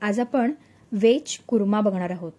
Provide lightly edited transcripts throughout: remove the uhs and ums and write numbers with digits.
आज आपण व्हेज कुर्मा बघणार आहोत।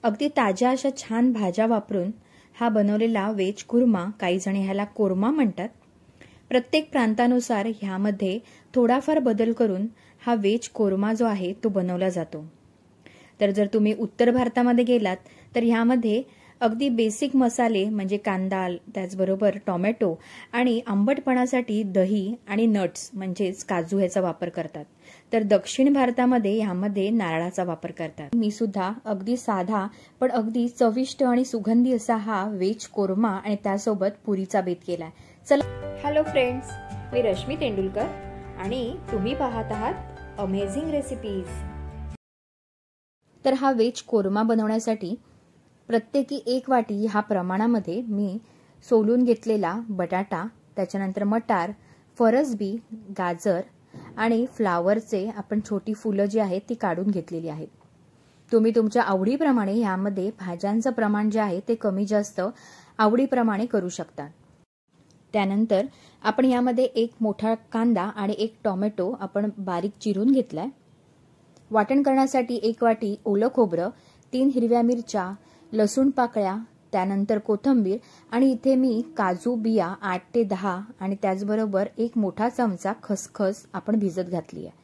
अगदी ताज्या अशा छान भाज्या वापरून हा बनवलेला व्हेज कुर्मा, काही जण ह्याला कोरमा म्हणतात। प्रत्येक प्रांतानुसार ह्यामध्ये थोडाफार बदल करून हा व्हेज कोरमा जो आहे तो बनवला जातो। तर जर तुम्ही उत्तर भारतामध्ये गेलात तर ह्यामध्ये अगदी बेसिक मसाले म्हणजे कांदा, त्याचबरोबर टोमॅटो आणि आंबटपणासाठी दही आणि नट्स म्हणजेच काजू ह्याचा वापर करतात। तर दक्षिण भारतामध्ये ह्यामध्ये नारळाचा वापर करतात। मी सुद्धा अगदी साधा पण अगदी चविष्ट आणि सुगंधी असा हा व्हेज कोरमा आणि त्यासोबत पुरीचा बेत केलाय। चला, हॅलो फ्रेंड्स, मी रश्मी तेंडुलकर आणि तुम्ही पाहत आहात अमेझिंग रेसिपीज। तर हा व्हेज कोरमा बनवण्यासाठी प्रत्येकी 1 वाटी ह्या प्रमाणामध्ये मी सोलून घेतलेला बटाटा, त्याच्यानंतर मटार, फरसबी, गाजर आणि फ्लावरचे आपण छोटी फुलं जी आहेत ती काढून घेतलेली आहेत। तुम्ही तुमच्या आवडीप्रमाणे ह्यामध्ये भाज्यांचं प्रमाण जे आहे ते कमी जास्त आवडीप्रमाणे करू शकता। त्यानंतर आपण ह्यामध्ये 1 मोठा कांदा आणि 1 टोमॅटो आपण बारीक चिरून घेतलाय। वाटण करण्यासाठी 1 वाटी ओलं खोबरं, 3 हिरव्या मिरच्या, लसूण पाकळ्या, त्यानंतर कोथिंबीर आणि इथे मी काजू बिया 8 ते 10 आणि त्याचबरोबर 1 मोठा चमचा खसखस आपण भिजत घातली आहे।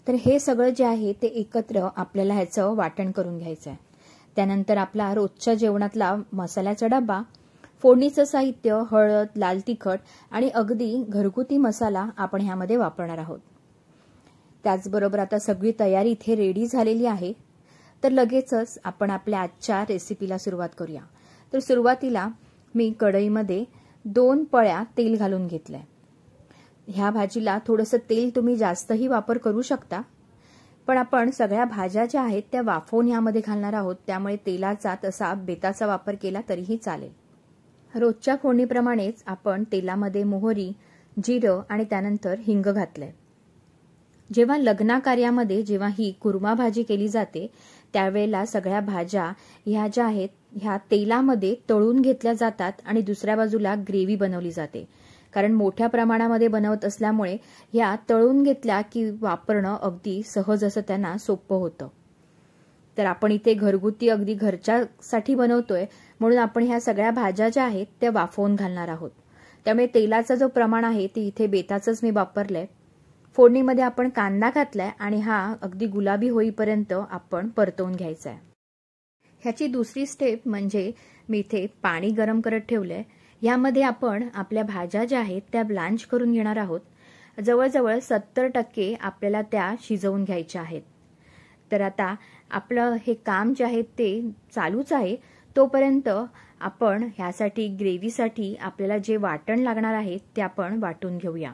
तर हे सगळं जे आहे ते एकत्र आपल्याला ह्याचं वाटण करून घ्यायचं आहे। त्यानंतर आपला रोजच्या जेवणातला मसाल्याचा डबा, फोडणीचं साहित्य, हळद, लाल तिखट आणि अगदी घरगुती मसाला आपण ह्यामध्ये वापरणार आहोत। त्याचबरोबर आता सगळी तयारी इथे रेडी झालेली आहे। तर लगेचच आपण आपल्या आजच्या रेसिपीला सुरुवात करूया। तर सुरुवातीला मी कढईमध्ये 2 पळ्या तेल घालून घेतलंय। ह्या भाजीला थोडंसं तेल तुम्ही जास्तही वापर करू शकता, पण आपण सगळ्या भाज्या ज्या आहेत त्या वाफवून ह्यामध्ये घालणार आहोत, त्यामुळे तेलाचा तसा बेताचा वापर केला तरीही चालेल। रोजच्या फोडणीप्रमाणेच आपण तेलामध्ये मोहरी, जिरं आणि त्यानंतर हिंग घातलंय। जेव्हा लग्न कार्यामध्ये जेव्हा ही कुर्मा भाजी केली जाते त्यावेळेला सगळ्या भाज्या ह्या ज्या आहेत ह्या तेलामध्ये तळून घेतल्या जातात आणि दुसऱ्या बाजूला ग्रेव्ही बनवली जाते। कारण मोठ्या प्रमाणामध्ये बनवत असल्यामुळे ह्या तळून घेतल्या की वापरणं अगदी सहज असं त्यांना सोपं होतं। तर आपण इथे घरगुती अगदी घरच्यासाठी बनवतोय म्हणून आपण ह्या सगळ्या भाज्या ज्या आहेत त्या वाफवून घालणार आहोत। त्यामुळे तेलाचा जो प्रमाण आहे ते इथे बेताचंच मी वापरलंय। फोडणीमध्ये आपण कांदा घातलाय आणि हा अगदी गुलाबी होईपर्यंत आपण परतवून घ्यायचा आहे। ह्याची दुसरी स्टेप म्हणजे मी इथे पाणी गरम करत ठेवलंय। यामध्ये आपण आपल्या भाज्या ज्या आहेत त्या ब्लांच करून घेणार आहोत। जवळजवळ 70% आपल्याला त्या शिजवून घ्यायच्या आहेत। तर आता आपलं हे काम जे आहे ते चालूच आहे। तोपर्यंत आपण ह्यासाठी ग्रेव्हीसाठी आपल्याला जे वाटण लागणार आहे ते आपण वाटून घेऊया।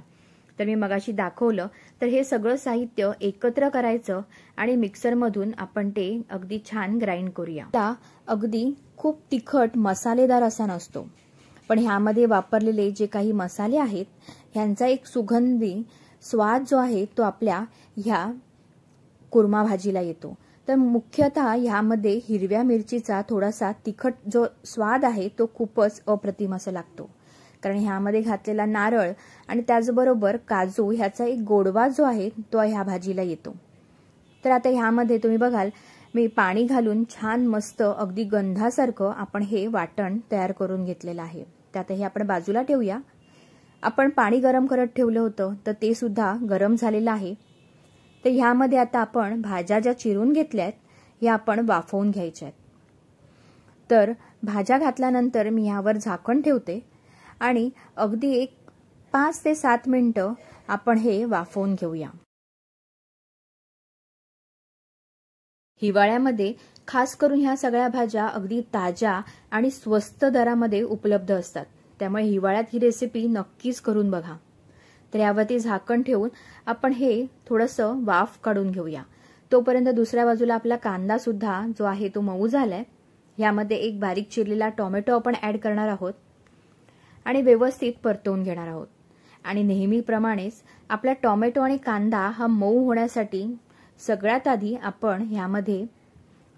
तर मी मगाशी दाखवलं तर हे सगळं साहित्य एकत्र करायचं आणि मिक्सरमधून आपण ते अगदी छान ग्राइंड करूया। आता अगदी खूप तिखट मसालेदार असा नसतो, पण ह्यामध्ये वापरलेले जे काही मसाले आहेत ह्यांचा एक सुगंधी स्वाद जो आहे तो आपल्या ह्या कुर्मा भाजीला येतो। तर मुख्यतः ह्यामध्ये हिरव्या मिरचीचा थोडासा तिखट जो स्वाद आहे तो खूपच अप्रतिम असा लागतो, कारण ह्यामध्ये घातलेला नारळ आणि त्याचबरोबर काजू ह्याचा एक गोडवा जो आहे तो ह्या भाजीला येतो। तर आता ह्यामध्ये तुम्ही बघाल मी पाणी घालून छान मस्त अगदी गंधासारखं आपण हे वाटण तयार करून घेतलेलं आहे। तर आता हे आपण बाजूला ठेवूया। आपण पाणी गरम करत ठेवलं होतं तर ते सुद्धा गरम झालेलं आहे। तर ह्यामध्ये आता आपण भाज्या ज्या चिरून घेतल्या आहेत या आपण वाफवून घ्यायच्या आहेत। तर भाज्या घातल्यानंतर मी ह्यावर झाकण ठेवते आणि अगदी एक 5 ते 7 मिनिटं आपण हे वाफवून घेऊया। हिवाळ्यामध्ये खास करून ह्या सगळ्या भाज्या अगदी ताज्या आणि स्वस्त दरामध्ये उपलब्ध असतात, त्यामुळे हिवाळ्यात ही रेसिपी नक्कीच करून बघा। तर यावरती झाकण ठेवून आपण हे थोडंसं वाफ काढून घेऊया। तोपर्यंत दुसऱ्या बाजूला आपला कांदा सुद्धा जो आहे तो मऊ झालाय। यामध्ये 1 बारीक चिरलेला टोमॅटो आपण ऍड करणार आहोत आणि व्यवस्थित परतवून घेणार आहोत। आणि नेहमीप्रमाणेच आपला टोमॅटो आणि कांदा हा मऊ होण्यासाठी सगळ्यात आधी आपण ह्यामध्ये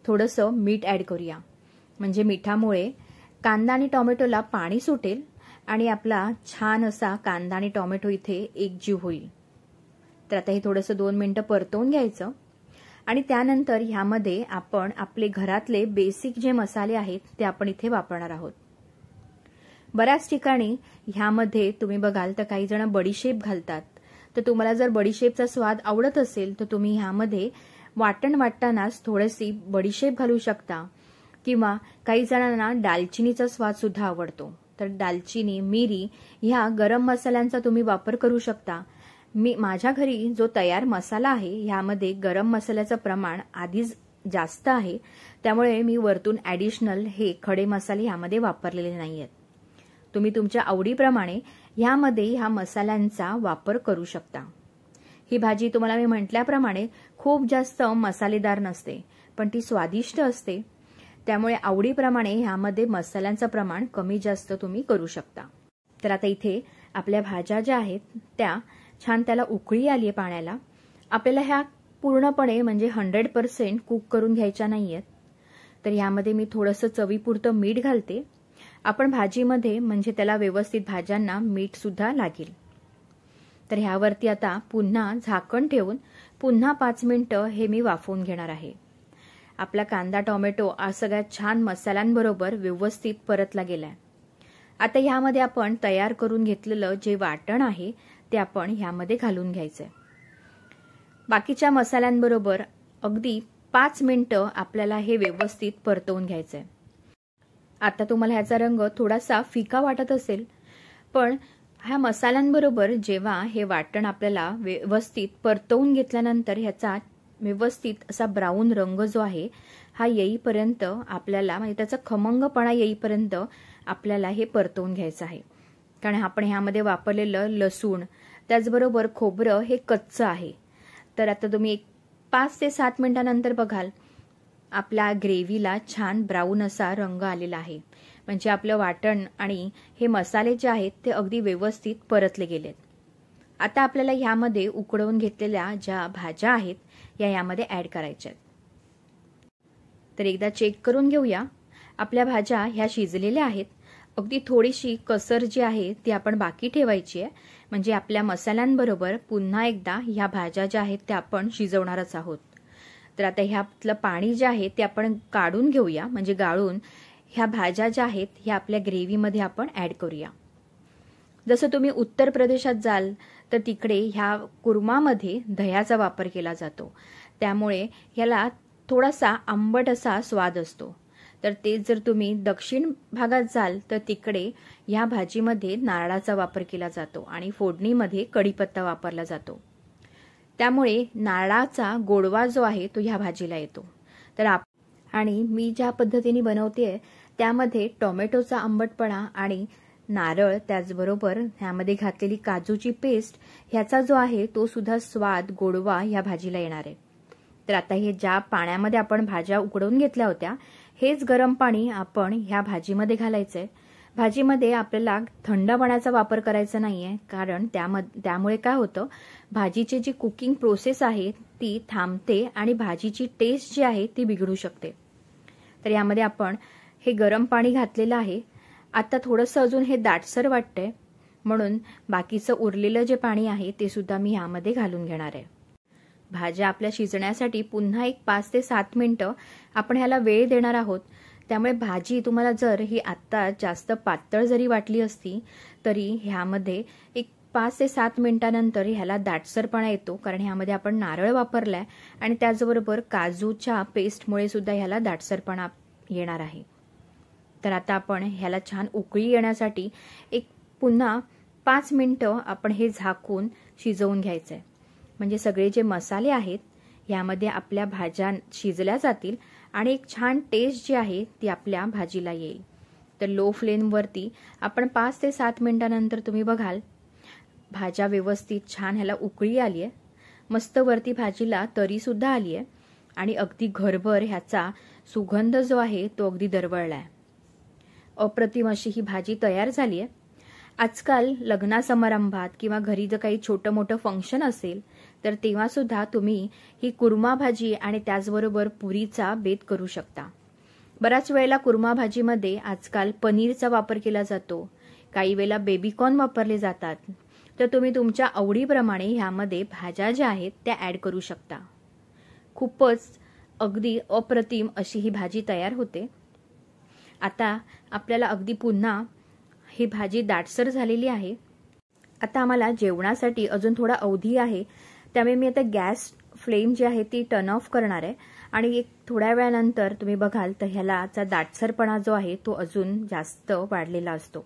थोडंसं मीठ ऍड करूया, म्हणजे मिठामुळे कांदा आणि टोमॅटोला पाणी सुटेल आणि आपला छान असा कांदा आणि टोमॅटो इथे एकजीव होईल। तर आता हे थोडंसं 2 मिनिटं परतवून घ्यायचं आणि त्यानंतर ह्यामध्ये आपण आपले घरातले बेसिक जे मसाले आहेत ते आपण इथे वापरणार आहोत. बऱ्याच ठिकाणी ह्यामध्ये तुम्ही बघाल तर काही जण बडीशेप घालतात. तर तुम्हाला जर बडीशेपचा स्वाद आवडत असेल तर तुम्ही ह्यामध्ये वाटण वाटतानाच थोडीशी बडीशेप घालू शकता, किंवा काही जणांना दालचिनीचा स्वाद सुद्धा आवडतो तर दालचिनी, मिरी ह्या गरम मसाल्यांचा तुम्ही वापर करू शकता. माझ्या घरी जो तयार मसाला आहे ह्यामध्ये गरम मसाल्याचं प्रमाण आधीच जास्त आहे, त्यामुळे मी वरतून ॲडिशनल हे खडे मसाले ह्यामध्ये वापरलेले नाहीयेत. तुम्ही तुमच्या आवडीप्रमाणे ह्यामध्ये ह्या मसाल्यांचा वापर करू शकता. ही भाजी तुम्हाला मी म्हटल्याप्रमाणे खूप जास्त मसालेदार नसते, पण ती स्वादिष्ट असते. त्यामुळे आवडीप्रमाणे ह्यामध्ये मसाल्यांचं प्रमाण कमी जास्त तुम्ही करू शकता. तर आता इथे आपल्या भाज्या ज्या आहेत त्या छान त्याला उकळी आली आहे पाण्याला. आपल्याला ह्या पूर्णपणे म्हणजे 100% कुक करून घ्यायच्या नाहीयेत. तर ह्यामध्ये मी थोडंसं चवीपुरतं मीठ घालते. आपण भाजीमध्ये म्हणजे त्याला व्यवस्थित भाज्यांना मीठ सुद्धा लागेल. तर ह्यावरती आता पुन्हा झाकण ठेवून पुन्हा 5 मिनिटं हे मी वाफवून घेणार आहे. आपला कांदा टोमॅटो सगळ्या छान मसाल्यांबरोबर व्यवस्थित परतला गेलाय. आता ह्यामध्ये आपण तयार करून घेतलेलं जे वाटण आहे ते आपण ह्यामध्ये घालून घ्यायचंय. बाकीच्या मसाल्यांबरोबर अगदी 5 मिनिटं आपल्याला हे व्यवस्थित परतवून घ्यायचंय. आता तुम्हाला ह्याचा रंग थोडासा फिका वाटत असेल, पण ह्या मसाल्यांबरोबर जेव्हा हे वाटण आपल्याला व्यवस्थित परतवून घेतल्यानंतर ह्याचा व्यवस्थित असा ब्राऊन रंग जो आहे हा येईपर्यंत आपल्याला म्हणजे त्याचा खमंगपणा येईपर्यंत आपल्याला हे परतवून घ्यायचं आहे. कारण आपण ह्यामध्ये वापरलेलं लसूण त्याचबरोबर खोबरं हे कच्चं आहे. तर आता तुम्ही 5 ते 7 मिनिटांनंतर बघाल आपल्या ग्रेव्हीला छान ब्राऊन असा रंग आलेला आहे. म्हणजे आपलं वाटण आणि हे मसाले जे आहेत ते अगदी व्यवस्थित परतले गेलेत. आता आपल्याला ह्यामध्ये उकडवून घेतलेल्या ज्या भाज्या आहेत यामध्ये ऍड करायच्या आहेत. तर एकदा चेक करून घेऊया. आपल्या भाज्या ह्या शिजलेल्या आहेत. अगदी थोडीशी कसर जी आहे ती आपण बाकी ठेवायची आहे, म्हणजे आपल्या मसाल्यांबरोबर पुन्हा एकदा ह्या भाज्या ज्या आहेत त्या आपण शिजवणारच आहोत. तर आता ह्यातलं पाणी जे आहे ते आपण काढून घेऊया, म्हणजे गाळून ह्या भाज्या ज्या आहेत ह्या आपल्या ग्रेव्हीमध्ये आपण ऍड करूया. जसं तुम्ही उत्तर प्रदेशात जाल तर तिकडे ह्या कुर्मामध्ये दह्याचा वापर केला जातो, त्यामुळे ह्याला थोडासा आंबट असा स्वाद असतो. तर तेच जर तुम्ही दक्षिण भागात जाल तर तिकडे ह्या भाजीमध्ये नारळाचा वापर केला जातो आणि फोडणीमध्ये कढीपत्ता वापरला जातो. त्यामुळे नारळाचा गोडवा जो आहे तो ह्या भाजीला येतो. तर आणि मी ज्या पद्धतीने बनवतेय त्यामध्ये टोमॅटोचा आंबटपणा आणि नारळ त्याचबरोबर ह्यामध्ये घातलेली काजूची पेस्ट ह्याचा जो आहे तो सुद्धा स्वाद गोडवा ह्या भाजीला येणार आहे. तर आता हे ज्या पाण्यामध्ये आपण भाज्या उकडवून घेतल्या होत्या हेच गरम पाणी आपण ह्या भाजीमध्ये घालायचंय. भाजीमध्ये आपल्याला थंड पाण्याचा वापर करायचा नाहीये, कारण त्यामुळे काय होतं, भाजीची जी कुकिंग प्रोसेस आहे ती थांबते आणि भाजीची टेस्ट जी आहे ती बिघडू शकते. तर यामध्ये आपण हे गरम पाणी घातलेलं आहे. आता थोडंसं अजून हे दाटसर वाटतंय, म्हणून बाकीचं उरलेलं जे पाणी आहे ते सुद्धा मी ह्यामध्ये घालून घेणार आहे. भाज्या आपल्या शिजण्यासाठी पुन्हा एक 5 ते 7 मिनिटं आपण ह्याला वेळ देणार आहोत. त्यामुळे भाजी तुम्हाला जर ही आत्ता जास्त पातळ जरी वाटली असती तरी ह्यामध्ये एक 5 ते 7 मिनिटांनंतर ह्याला दाटसरपणा येतो, कारण ह्यामध्ये आपण नारळ वापरलाय आणि त्याचबरोबर काजूच्या पेस्टमुळे सुद्धा ह्याला दाटसरपणा येणार आहे. तर आता आपण ह्याला छान उकळी येण्यासाठी एक पुन्हा 5 मिनिटं आपण हे झाकून शिजवून घ्यायचंय, म्हणजे सगळे जे मसाले आहेत यामध्ये आपल्या भाज्या शिजल्या जातील आणि एक छान टेस्ट जी आहे ती आपल्या भाजीला येईल. तर लो फ्लेमवरती आपण 5 ते 7 मिनिटांनंतर तुम्ही बघाल भाज्या व्यवस्थित छान ह्याला उकळी आली आहे, मस्त वरती भाजीला तरी सुद्धा आली आहे आणि अगदी घरभर ह्याचा सुगंध जो आहे तो अगदी दरवळलाय. अप्रतिम अशी ही भाजी तयार झाली आहे. आजकाल लग्ना समारंभात किंवा घरी जर काही छोटं मोठं फंक्शन असेल तर तेव्हा सुद्धा तुम्ही ही कुर्मा भाजी आणि त्याचबरोबर पुरीचा बेत करू शकता. बऱ्याच वेळेला कुर्मा भाजीमध्ये आजकाल पनीरचा वापर केला जातो, काही वेळेला बेबीकॉर्न वापरले जातात. तर तुम्ही तुमच्या आवडीप्रमाणे ह्यामध्ये भाज्या ज्या आहेत त्या ऍड करू शकता. खूपच अगदी अप्रतिम अशी ही भाजी तयार होते। आता आपल्याला अगदी पुन्हा ही भाजी दाटसर झालेली आहे। आता आम्हाला जेवणासाठी अजून थोडा अवधी आहे, त्यामुळे मी आता गॅस फ्लेम जी आहे ती टर्न ऑफ करणार आहे आणि एक थोड्या वेळानंतर तुम्ही बघाल तर ह्यालाचा दाटसरपणा जो आहे तो अजून जास्त वाढलेला असतो।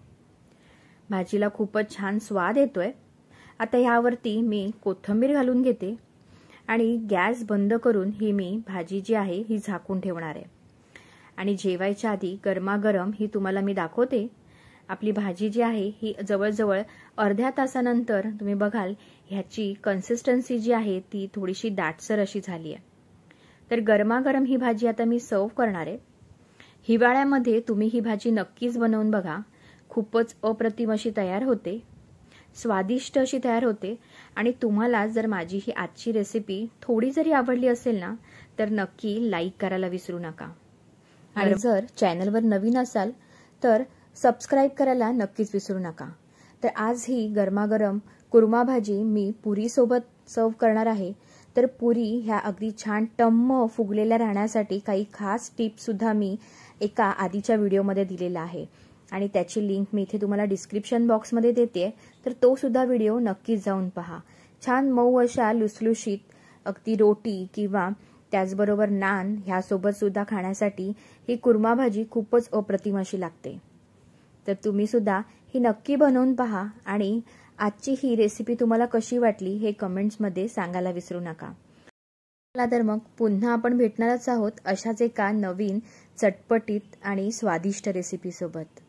भाजीला खूपच छान स्वाद येतोय। आता ह्यावरती मी कोथिंबीर घालून घेते आणि गॅस बंद करून ही मी भाजी जी आहे ही झाकून ठेवणार आहे आणि जेवायच्या आधी गरमागरम ही तुम्हाला मी दाखवते। आपली भाजी जी आहे ही जवळजवळ अर्ध्या तासानंतर तुम्ही बघाल ह्याची कन्सिस्टन्सी जी आहे ती थोडीशी दाटसर अशी झाली आहे। तर गरमागरम ही भाजी आता मी सर्व करणार आहे। हिवाळ्यामध्ये तुम्ही ही भाजी नक्कीच बनवून बघा, खूपच अप्रतिम अशी तयार होते, स्वादिष्ट अशी तयार होते। आणि तुम्हाला जर माझी ही आजची रेसिपी थोडी जरी आवडली असेल ना तर नक्की लाईक करायला विसरू नका आणि जर चॅनलवर नवीन असाल तर सबस्क्राईब करायला नक्कीच विसरू नका। तर आज ही गरमागरम कुर्मा भाजी मी पुरी सोबत सर्व करणार आहे। तर पुरी ह्या अगदी छान टम्म फुगलेल्या राहण्यासाठी काही खास टिप्स सुद्धा मी एका आधीच्या व्हिडिओमध्ये दिलेला आहे आणि त्याची लिंक मी इथे तुम्हाला डिस्क्रिप्शन बॉक्समध्ये देते, तर तो सुद्धा व्हिडिओ नक्कीच जाऊन पहा। छान मऊ अशा लुसलुशीत अगदी रोटी किंवा त्याचबरोबर नान ह्यासोबत सुद्धा खाण्यासाठी ही कुर्मा भाजी खूपच अप्रतिम अशी लागते। तर तुम्ही सुद्धा ही नक्की बनवून पहा आणि आजची ही रेसिपी तुम्हाला कशी वाटली हे कमेंट्समध्ये सांगायला विसरू नका। तर मग पुन्हा आपण भेटणारच आहोत अशाच एका नवीन चटपटीत आणि स्वादिष्ट रेसिपी सोबत।